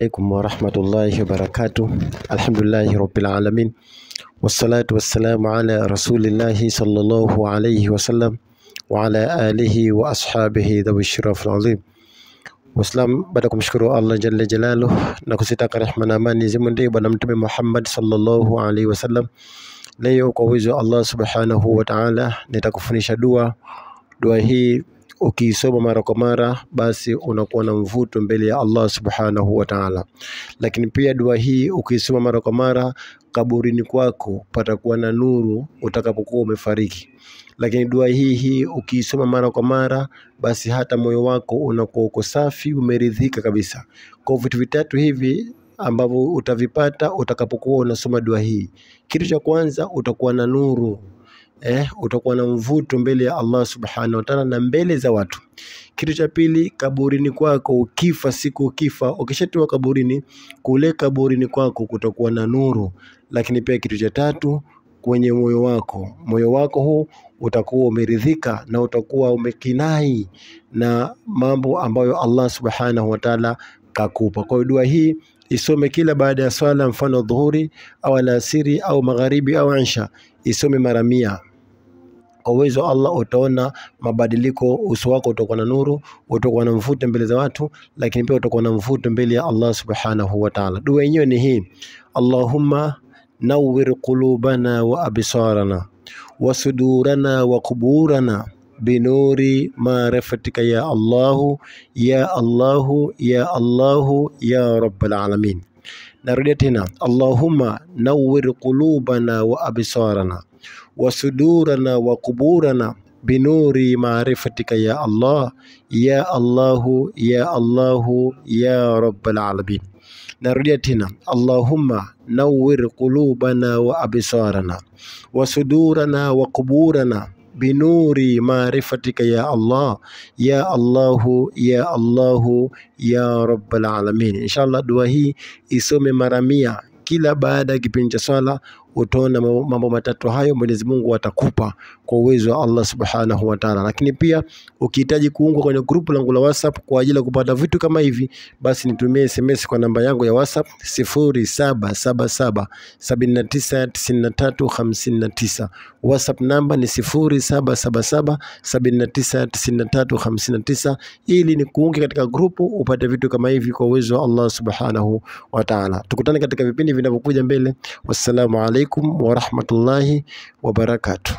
Alaikum warahmatullahi wabarakatuh. Alhamdulillahi rabbil alamin. Wassalatu wassalamu ala rasulillahi sallallahu alayhi wasallam wa ala alihi wa ashabihi dhawi shiraf al-azim. Wassalam, baada kumshukuru Allah jalla jalaluh na kusitaka rehema na amani zimwendee bwana mtume Muhammad sallallahu alayhi wasallam. Leo kwa uwezo wa Allah subhanahu wa ta'ala nitakufundisha dua. Dua hii ukiisoma mara kwa mara basi unakuwa na mvuto mbele ya Allah subhanahu wa ta'ala. Lakini pia dua hii ukiisoma mara kwa mara, kaburini kwako patakuwa na nuru utakapokuwa umefariki. Lakini dua hii ukiisoma mara kwa mara, basi hata moyo wako unakuwa uko safi, umeridhika kabisa. Kwa vitu vitatu hivi ambavyo utavipata utakapokuwa unasoma dua hii. Kitu cha kwanza, utakuwa na nuru. Utakuwa na mvuto mbele ya Allah subhanahu wa ta'ala na mbele za watu. Kitu cha pili, kaburini kwako ukifa, siku ukifa, ukishatoka kaburini, kule kaburini kwako kutakuwa na nuru. Lakini pia kitu cha tatu, kwenye moyo wako huu utakuwa umeridhika na utakuwa umekinai na mambo ambayo Allah subhanahu wa ta'ala kakupa. Kwa dua hii isome kila baada ya swala, mfano dhuhuri au alasiri au magharibi au isha, isome mara 100. Kwa uwezo Allah utaona mabadiliko, uso wako utakuwa na nuru, utakuwa na mvuto mbele za watu, lakini pia utakuwa na mvuto mbele ya Allah subhanahu wa ta'ala. Dua yenyewe ni hii: Allahumma nawwir qulubana wa absarana wa sudurana wa quburana binuri ma'rifatika ya Allahu ya Allahu ya Allahu ya Rabbal alamin. Narudia tena: Allahumma nawwir qulubana wa absarana wa sudurana wa quburana binuri ma'rifatika ya Allah ya Allahu ya Allahu ya Rabbal alamin. Narudia tena: Allahumma nawwir qulubana wa absarana wa sudurana wa quburana binuri ma'rifatika ya Allah ya Allahu ya Allahu ya Rabbal alamin. Inshallah dua hii isome mara 100 kila baada ya kipindi cha swala. Utaona mambo matatu hayo Mwenyezi Mungu atakupa kwa uwezo wa Allah subhanahu wa ta'ala. Lakini pia ukihitaji kuungwa kwenye grupu langu la WhatsApp kwa ajili ya kupata vitu kama hivi, basi nitumie SMS kwa namba yangu ya WhatsApp 0777799359. WhatsApp namba ni 0777799359, ili ni kuunge katika grupu upate vitu kama hivi kwa uwezo wa Allah subhanahu wa ta'ala. Tukutane katika vipindi vinavyokuja mbele. Wassalamu alaikum warahmatullahi wabarakatuh.